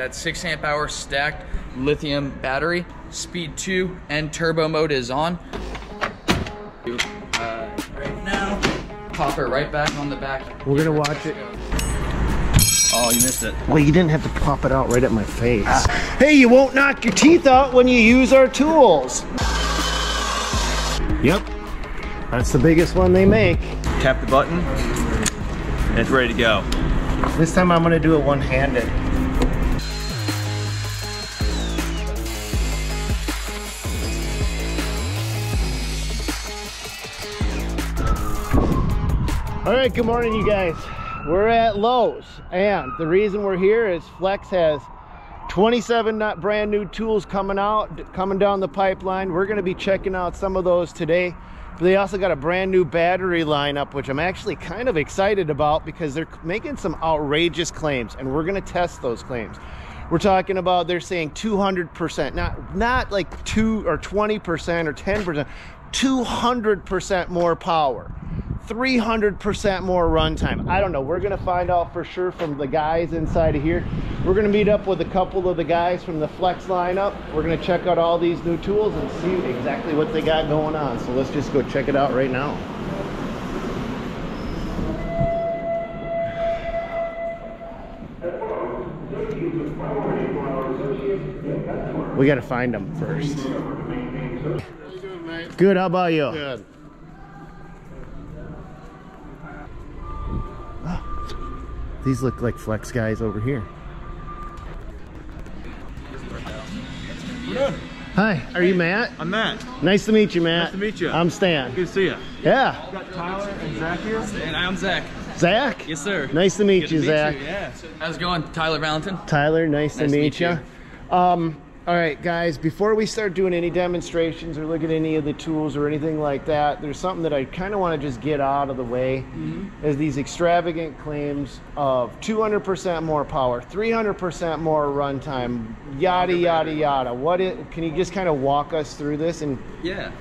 That 6 amp hour stacked lithium battery, speed 2 and turbo mode is on. Right now, pop it right back on the back. We're gonna watch it. Oh, you missed it. Well, you didn't have to pop it out right at my face. Hey, you won't knock your teeth out when you use our tools. Yep, that's the biggest one they make. Tap the button, and it's ready to go. This time I'm gonna do it one-handed. All right, good morning, you guys. We're at Lowe's, and the reason we're here is Flex has 27 brand new tools coming down the pipeline. We're going to be checking out some of those today. But they also got a brand new battery lineup, which I'm actually kind of excited about because they're making some outrageous claims, and we're going to test those claims. We're talking about, they're saying 200%, not like 2 or 20% or 10%, 200% more power. 300% more runtime. I don't know. We're going to find out for sure from the guys inside of here. We're going to meet up with a couple of the guys from the Flex lineup. We're going to check out all these new tools and see exactly what they got going on. So let's just go check it out right now. We got to find them first. Good. How about you? Good. These look like Flex guys over here. Hi, are you Matt? I'm Matt. Nice to meet you, Matt. Nice to meet you. I'm Stan. Good to see you. Yeah. We got Tyler and Zach here. And I'm Zach. Zach? Yes, sir. Nice to meet Good you, to Zach. meet you, yeah. How's it going? Tyler Valentin. Tyler, nice to meet you. you. All right, guys, before we start doing any demonstrations or look at any of the tools or anything like that, there's something that I kind of want to just get out of the way, is these extravagant claims of 200% more power, 300% more runtime, yada, yada, yada. Can you just kind of walk us through this? And yeah,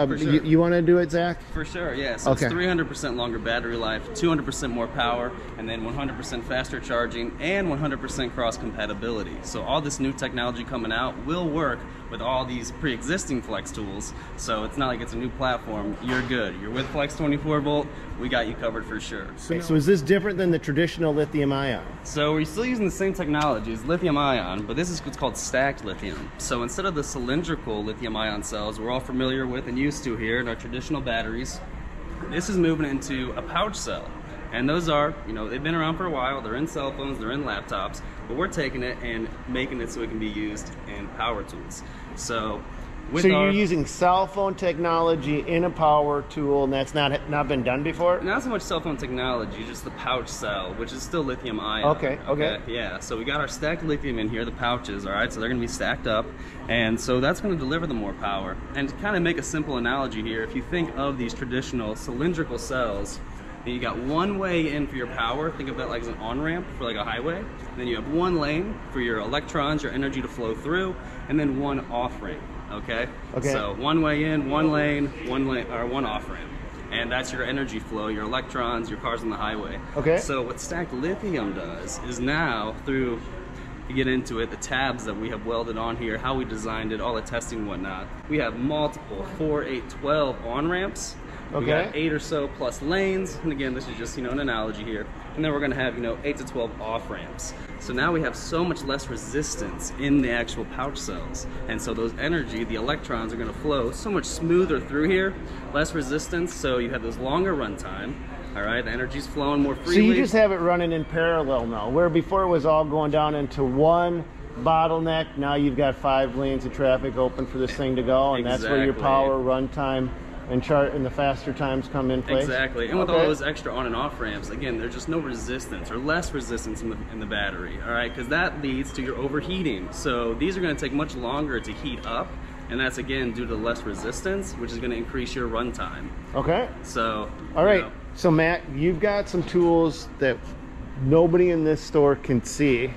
for sure. You want to do it, Zach? For sure, yeah. So okay. It's 300% longer battery life, 200% more power, and then 100% faster charging, and 100% cross compatibility. So all this new technology coming out will work with all these pre-existing Flex tools. So it's not like it's a new platform. You're good. You're with Flex 24 volt. We got you covered for sure. So is this different than the traditional lithium ion? So we're still using the same technology as lithium ion, but this is what's called stacked lithium. So instead of the cylindrical lithium ion cells we're all familiar with and used to here in our traditional batteries, this is moving into a pouch cell. And those are, you know, they've been around for a while, they're in cell phones, they're in laptops, but we're taking it and making it so it can be used in power tools. So you're using cell phone technology in a power tool, and that's not been done before? Not so much cell phone technology, just the pouch cell, which is still lithium ion. Okay. Yeah, so we got our stacked lithium in here, the pouches, all right? So they're gonna be stacked up, and so that's gonna deliver the more power. And to kind of make a simple analogy here, if you think of these traditional cylindrical cells, and you got one way in for your power, think of that like as an on-ramp for like a highway. And then you have one lane for your electrons, your energy to flow through, and then one off-ramp, okay? So one way in, one lane, or one off-ramp. And that's your energy flow, your electrons, your cars on the highway. Okay. So what stacked lithium does is now, through, you get into it, the tabs that we have welded on here, how we designed it, all the testing and whatnot, we have multiple 4, 8, 12 on-ramps. We got 8 or so plus lanes, and again, this is just, you know, an analogy here. And then we're gonna have, you know, 8 to 12 off ramps. So now we have so much less resistance in the actual pouch cells. And so those energy, the electrons are gonna flow so much smoother through here, less resistance, so you have this longer runtime. All right, the energy's flowing more freely. So you just have it running in parallel now, where before it was all going down into one bottleneck. Now you've got 5 lanes of traffic open for this thing to go, and that's where your power, runtime, and the faster times come in place. Exactly, and with all those extra on and off ramps, again, there's just no resistance or less resistance in the battery, all right, because that leads to your overheating. So these are going to take much longer to heat up, and that's again due to less resistance, which is going to increase your runtime. Okay. So. All right. So Matt, you've got some tools that nobody in this store can see.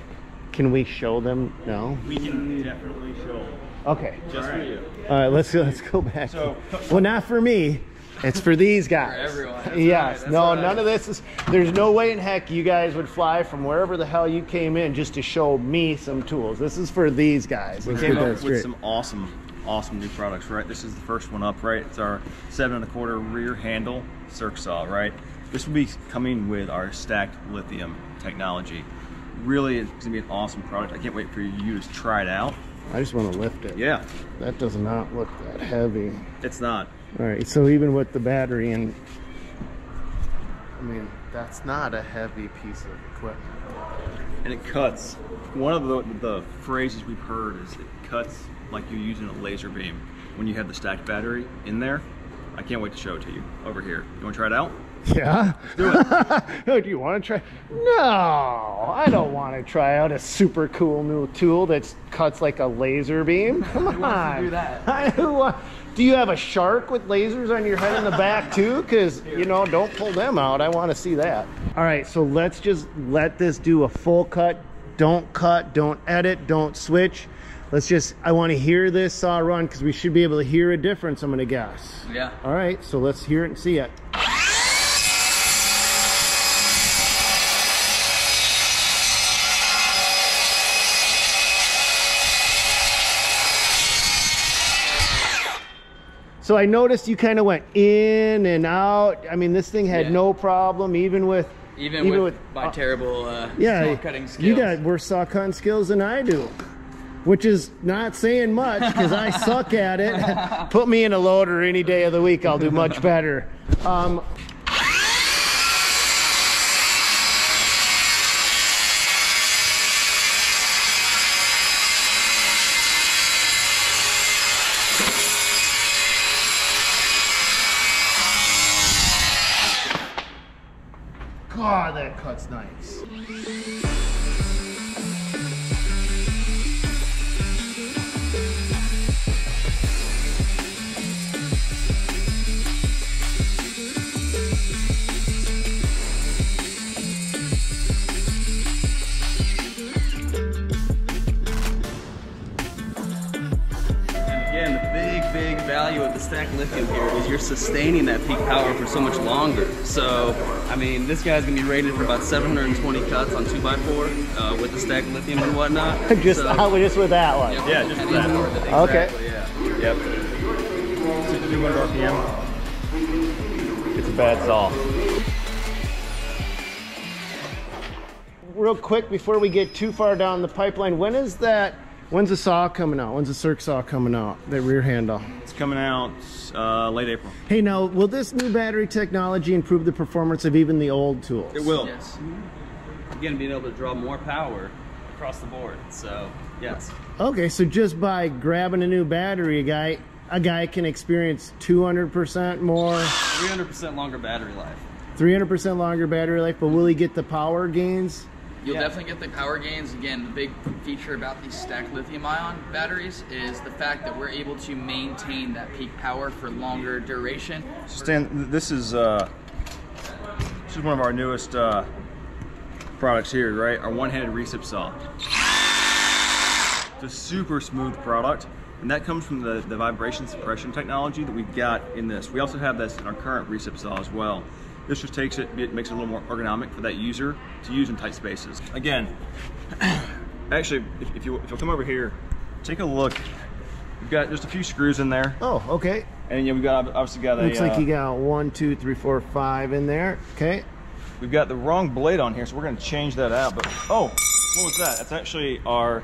Can we show them now? We can definitely show. Okay. Just for you. All right, let's go back. Well, not for me. It's for these guys. For everyone. That's Yes. right, No, that's none right. of this is. There's no way in heck you guys would fly from wherever the hell you came in just to show me some tools. This is for these guys. We Let's came get up that with straight. some awesome new products, right? This is the first one up, right? It's our 7 1/4 rear handle circ saw, right? This will be coming with our stacked lithium technology. Really, it's gonna be an awesome product. I can't wait for you to try it out. I just want to lift it. Yeah, That does not look that heavy. it's not. All right, so even with the battery and, I mean, that's not a heavy piece of equipment. And it cuts. One of the phrases we've heard is it cuts like you're using a laser beam when you have the stacked battery in there. I can't wait to show it to you over here. You want to try it out? Yeah? Do it. Oh, do you want to try? No, I don't want to try out a super cool new tool that cuts like a laser beam. Come on. Who wants to do that? Do you have a shark with lasers on your head in the back too? Because, you know, don't pull them out. I want to see that. All right, so let's just let this do a full cut. Don't cut, don't edit, don't switch. Let's just, I want to hear this saw run because we should be able to hear a difference, I'm going to guess. Yeah. All right, so let's hear it and see it. So I noticed you kind of went in and out. I mean, this thing had Yeah. no problem, even with my terrible yeah, saw cutting skills. you got worse saw cutting skills than I do, which is not saying much because I suck at it. Put me in a loader any day of the week, I'll do much better. God, that cuts nice. Again, the big value of the stacked lithium here is you're sustaining that peak power for so much longer. So, I mean, this guy's gonna be rated for about 720 cuts on 2x4 with the stacked lithium and whatnot. Just with that one. Yeah, just for that. Okay. Exactly, yeah. Yep. 6,200 RPM. It's a bad saw. Real quick before we get too far down the pipeline, when's the saw coming out? When's the circ saw coming out? The rear handle. It's coming out late April. Hey, now will this new battery technology improve the performance of even the old tools? It will. Yes. Again, being able to draw more power across the board. So, yes. Okay, so just by grabbing a new battery, a guy can experience 200% more, 300% longer battery life. 300% longer battery life, but will he get the power gains? You'll Yeah. definitely get the power gains. Again, the big feature about these stacked lithium-ion batteries is the fact that we're able to maintain that peak power for longer duration. Stan, this is one of our newest products here, right? Our one-handed Recep Saw. It's a super smooth product, and that comes from the vibration suppression technology that we've got in this. We also have this in our current Recep Saw as well. This just takes it makes it a little more ergonomic for that user to use in tight spaces. Again, actually, if you'll come over here, take a look. We've got just a few screws in there, Oh, okay. and we've got obviously got a. Looks like you got 1, 2, 3, 4, 5 in there. Okay. We've got the wrong blade on here, so we're going to change that out. But oh, what was that? That's actually our.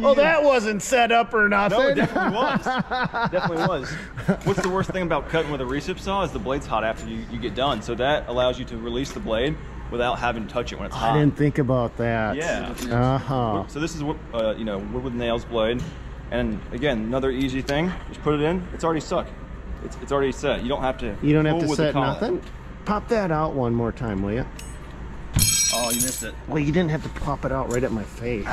Oh, that wasn't set up or nothing. No, it definitely was. Definitely was. What's the worst thing about cutting with a Recep saw is the blade's hot after you get done. So that allows you to release the blade without having to touch it when it's hot. I didn't think about that. Yeah. Uh-huh. So this is what wood with nails blade, and again another easy thing. Just put it in. It's already stuck. It's already set. You don't have to. You don't have fool to with the set collet. nothing? Pop that out one more time, will you? Oh, you missed it. Well, you didn't have to pop it out right at my face.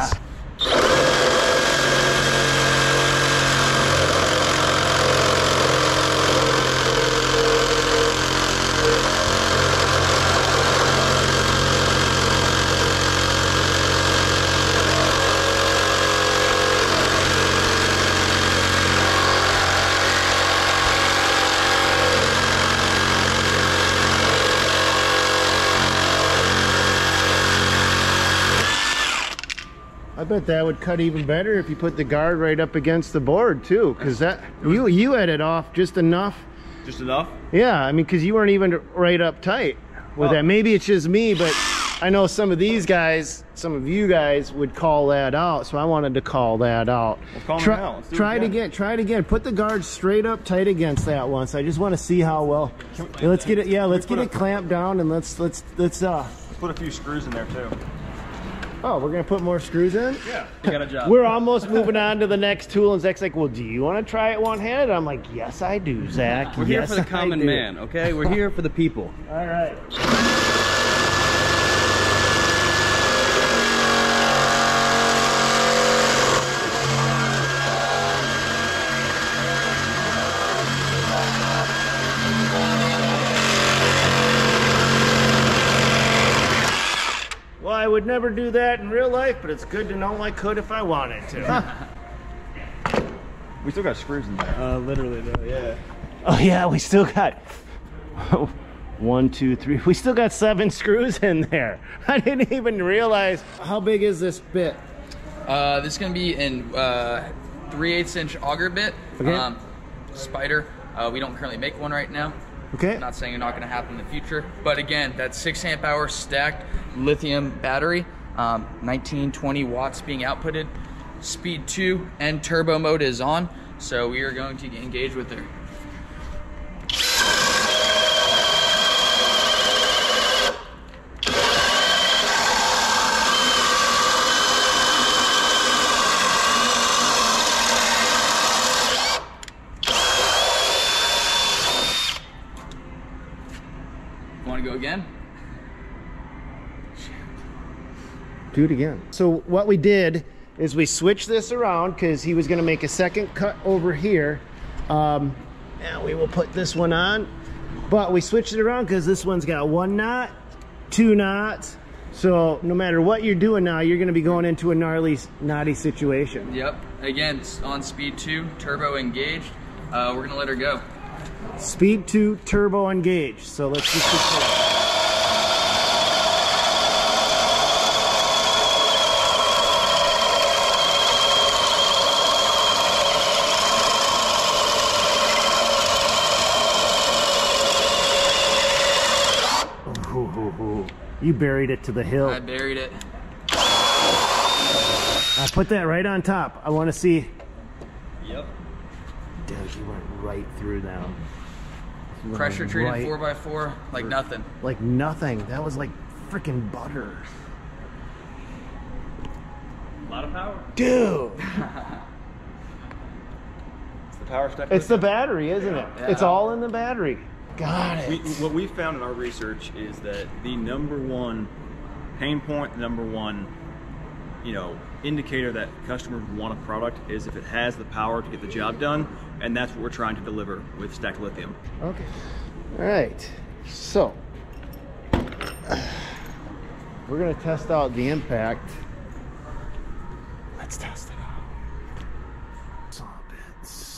bet that would cut even better if you put the guard right up against the board too, because that you had it off just enough. Just enough? Yeah, I mean, because you weren't even right up tight with that. Maybe it's just me, but I know some of these guys, some of you guys would call that out, so I wanted to call that out. Well, try it again. Try it again. Put the guard straight up tight against that once. I just want to see how well. Let's get it. Yeah, let's get it clamped down, and let's put a few screws in there too. Oh, we're gonna put more screws in? Yeah, you got a job. We're almost moving on to the next tool, and Zach's like, well, do you want to try it one-handed? I'm like, yes, I do, Zach. We're here for the common man, okay? We're here for the people. All right. Well, I would never do that in real life, but it's good to know I could if I wanted to. We still got screws in there. Literally though, yeah. Oh yeah, we still got 1, 2, 3. We still got 7 screws in there. I didn't even realize. How big is this bit? This is gonna be in 3/8 inch auger bit. Okay. Spider. We don't currently make one right now. Okay. I'm not saying it's not going to happen in the future, but again, that's 6 amp hour stacked lithium battery, 19-20 watts being outputted. Speed 2 and turbo mode is on, so we are going to engage with it. Want to go again? Do it again. So what we did is we switched this around because he was going to make a second cut over here. And we will put this one on, but we switched it around because this one's got 1 knot, 2 knots. So no matter what you're doing now, you're going to be going into a gnarly, knotty situation. Yep. Again, it's on speed 2, turbo engaged. We're going to let her go. Speed 2, turbo engaged. So let's just get started. You buried it to the hill. I buried it. I put that right on top. I want to see. Yep. Dude, you went right through them. Pressure treated 4x4 like nothing. Like nothing. That was like freaking butter. A lot of power. Dude. It's the power stack. It's the battery, isn't it? Yeah. It's all in the battery. Got it. What we found in our research is that the #1 pain point, the #1, indicator that customers want a product is if it has the power to get the job done, and that's what we're trying to deliver with stacked lithium. Okay. All right. So we're gonna test out the impact. Let's test it out. Saw bits.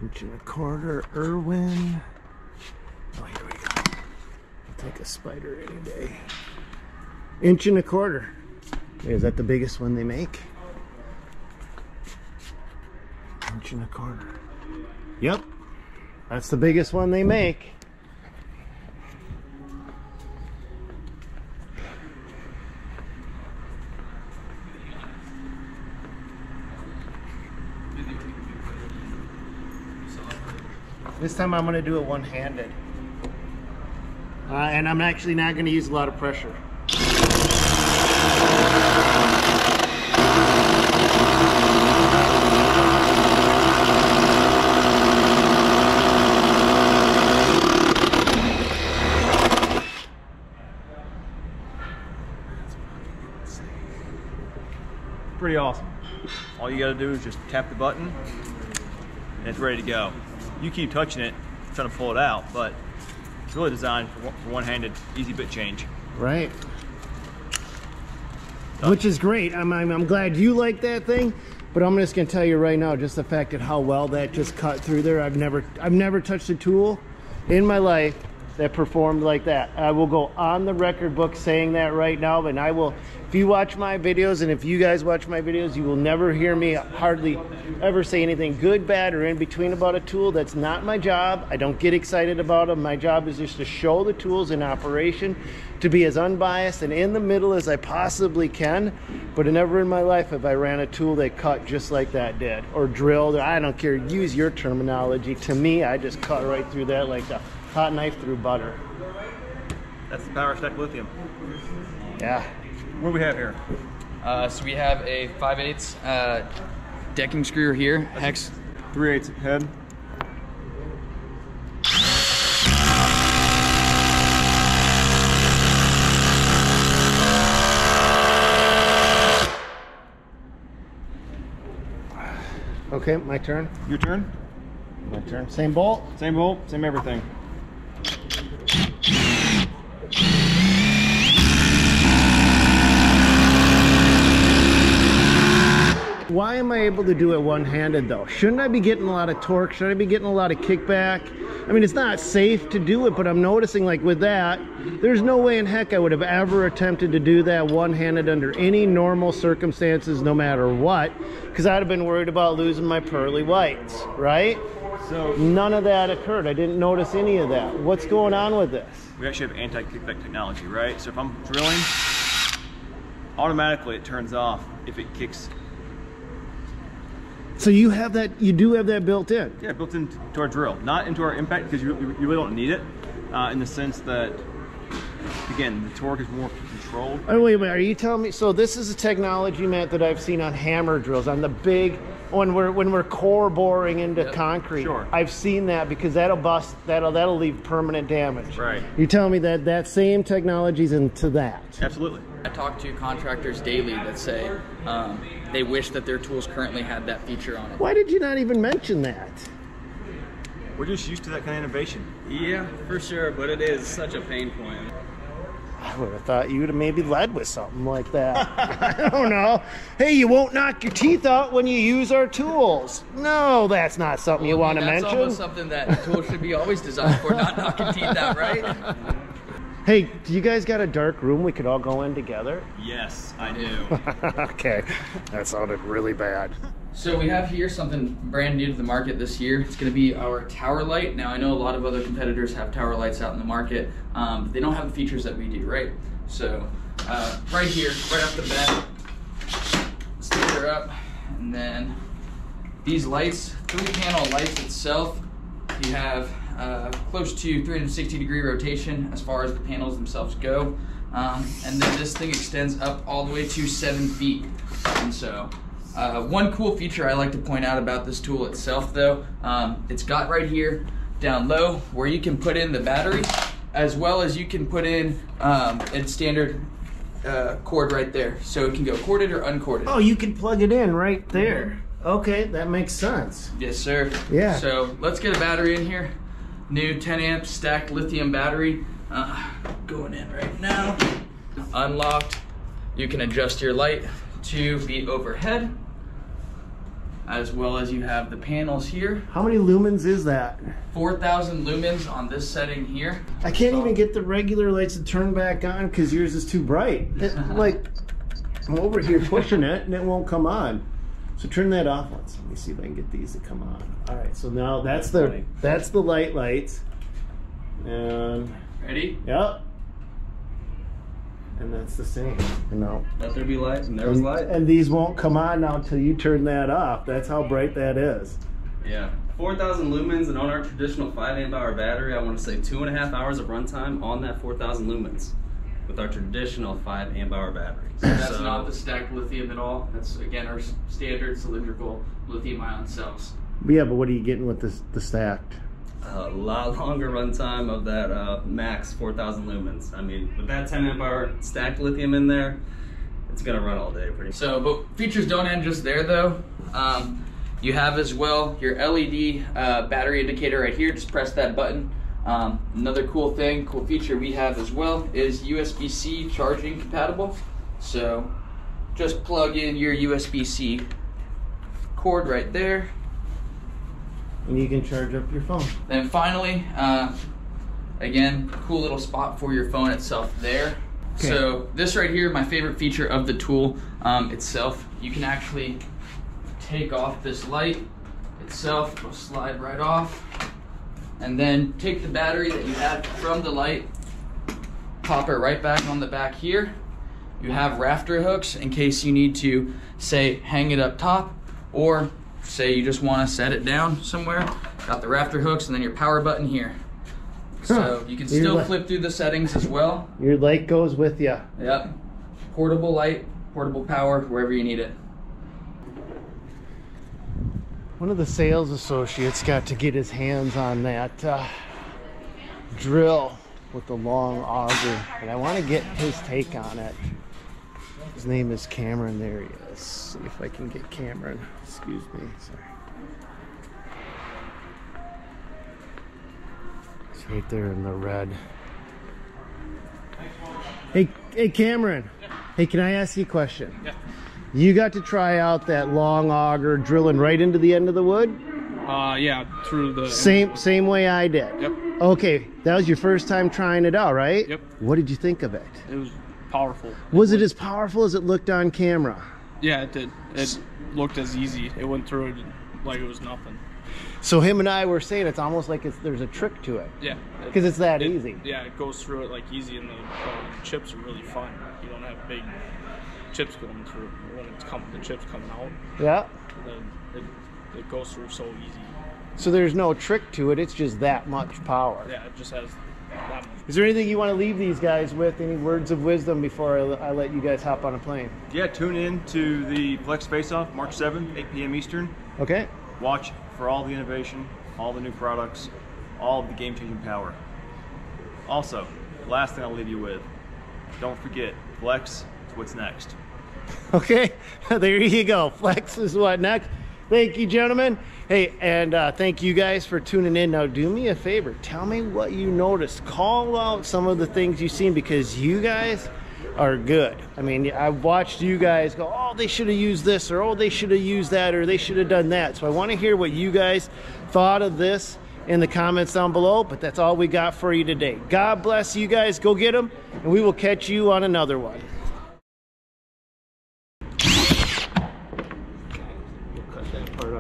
1.25 Irwin. Oh, here we go. I'll take a spider any day. 1.25 inch. Is that the biggest one they make? 1.25 inch. Yep. That's the biggest one they make. This time I'm going to do it one-handed. And I'm actually not going to use a lot of pressure. Pretty awesome. All you got to do is just tap the button, and it's ready to go. You keep touching it, trying to pull it out, but it's really designed for one-handed, easy bit change. Right. Which is great. I'm glad you like that thing, but I'm just gonna tell you right now, just the fact that how well that just cut through there. I've never touched a tool in my life that performed like that. I will go on the record book saying that right now, and I will, if you watch my videos and if you guys watch my videos, you will never hear me hardly ever say anything good, bad, or in between about a tool. That's not my job. I don't get excited about them. My job is just to show the tools in operation, to be as unbiased and in the middle as I possibly can. But never in my life have I ran a tool that cut just like that did, or drilled, or I don't care, use your terminology. To me, I just cut right through that like a hot knife through butter. That's the power stack lithium. Yeah. What do we have here? So we have a 5/8 decking screw here, hex 3/8 head. Okay, my turn. Your turn. My turn. Same bolt? Same bolt, same everything. Why am I able to do it one-handed though? Shouldn't I be getting a lot of torque? Should I be getting a lot of kickback? I mean, it's not safe to do it, but I'm noticing like with that, there's no way in heck I would have ever attempted to do that one-handed under any normal circumstances, no matter what, because I'd have been worried about losing my pearly whites, right? So none of that occurred. I didn't notice any of that. What's going on with this? we actually have anti-kickback technology, right? So if I'm drilling, automatically it turns off if it kicks. So you have that, you do have that built in? Yeah, built into our drill, not into our impact, because you really don't need it, in the sense that, again, the torque is more controlled. Oh, wait a minute, are you telling me, so this is a technology, Matt, that I've seen on hammer drills, on the big, when we're core boring into concrete. Sure. I've seen that because that'll bust, that'll leave permanent damage. Right. You're telling me that that same technology's into that? Absolutely. I talk to contractors daily that say they wish that their tools currently had that feature on it. Why did you not even mention that? We're just used to that kind of innovation. Yeah, for sure, but it is such a pain point. I would have thought you would have maybe led with something like that. I don't know. Hey, you won't knock your teeth out when you use our tools. No, that's not something you want to mention. That's almost something that tools should be always designed for, not knocking teeth out, right? Hey, do you guys got a dark room we could all go in together? Yes, I do. Okay, that sounded really bad. So we have here something brand new to the market this year. It's going to be our tower light. Now I know a lot of other competitors have tower lights out in the market, but they don't have the features that we do, right? So right here, right off the bat, stick her up, and then these lights, 3-panel lights itself, you have close to 360-degree rotation as far as the panels themselves go, and then this thing extends up all the way to 7 feet. And so one cool feature I like to point out about this tool itself though, it's got right here down low where you can put in the battery, as well as you can put in a standard cord right there, so it can go corded or uncorded. Oh, you can plug it in right there. Okay, that makes sense. Yes, sir. Yeah. So let's get a battery in here. New 10 amp stacked lithium battery going in right now. Unlocked. You can adjust your light to be overhead, as well as you have the panels here. How many lumens is that? 4,000 lumens on this setting here. I can't even get the regular lights to turn back on because yours is too bright. Like, I'm over here pushing it and it won't come on. So turn that off once. Let me see if I can get these to come on. All right, so now that's the lights. And Ready? yep. And that's the same. No. Let there be light, and there was light. And these won't come on now until you turn that off. That's how bright that is. Yeah. 4,000 lumens, and on our traditional 5 amp hour battery, I want to say 2.5 hours of runtime on that 4,000 lumens with our traditional 5 amp hour battery. So that's not the stacked lithium at all. That's, again, our standard cylindrical lithium ion cells. Yeah, but what are you getting with the stacked? A lot longer runtime of that max 4,000 lumens. I mean, with that 10 amp hour stacked lithium in there, it's gonna run all day pretty much. So, but features don't end just there though. You have as well your LED battery indicator right here. Just press that button. Another cool feature we have as well is USB-C charging compatible. So just plug in your USB-C cord right there. And you can charge up your phone. Then finally, Again, cool little spot for your phone itself there. Okay. So this right here, my favorite feature of the tool itself, you can actually take off this light itself, it'll slide right off, and then take the battery that you had from the light, pop it right back on the back here. You have rafter hooks in case you need to, say, hang it up top, or say you just want to set it down somewhere. Got the rafter hooks and then your power button here. So you can still flip through the settings as well. Your light goes with you. Yep. Portable light, portable power, wherever you need it. One of the sales associates got to get his hands on that drill with the long auger, and I want to get his take on it. His name is Cameron. There he is. See if I can get Cameron. Excuse me. Sorry. It's right there in the red. Hey Cameron. Hey, can I ask you a question? Yeah. You got to try out that long auger drilling right into the end of the wood? Yeah, through the same way I did. Yep. Okay, that was your first time trying it out, right? Yep. What did you think of it? It was powerful. Was it as powerful as it looked on camera? Yeah, it did. It looked as easy. It went through it like it was nothing. So him and I were saying it's almost like there's a trick to it. Yeah. Because it's that easy. Yeah, it goes through it like easy, and the chips are really fun. You don't have big chips going through. When the chips coming out, yeah, then it goes through so easy. So there's no trick to it. It's just that much power. Yeah, it just has that much. Is there anything you want to leave these guys with? Any words of wisdom before I let you guys hop on a plane? Yeah, tune in to the Flex Face-Off, March 7th, 8 p.m. Eastern. Okay. Watch for all the innovation, all the new products, all of the game-changing power. Also, last thing I'll leave you with, don't forget, Flex is what's next. Okay, there you go. Flex is what next. Thank you, gentlemen. Hey, and thank you guys for tuning in. Now, do me a favor. Tell me what you noticed. Call out some of the things you've seen, because you guys are good. I mean, I've watched you guys go, oh, they should have used this, or oh, they should have used that, or they should have done that. So I want to hear what you guys thought of this in the comments down below, but that's all we got for you today. God bless you guys. Go get them, and we will catch you on another one.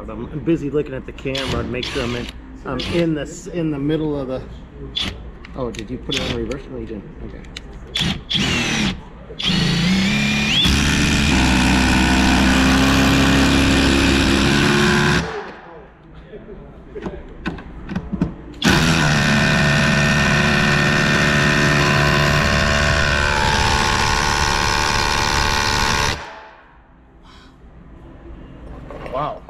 I'm busy looking at the camera to make sure I'm in the middle of the. Oh, did you put it on reverse? No, you didn't. Okay. Wow.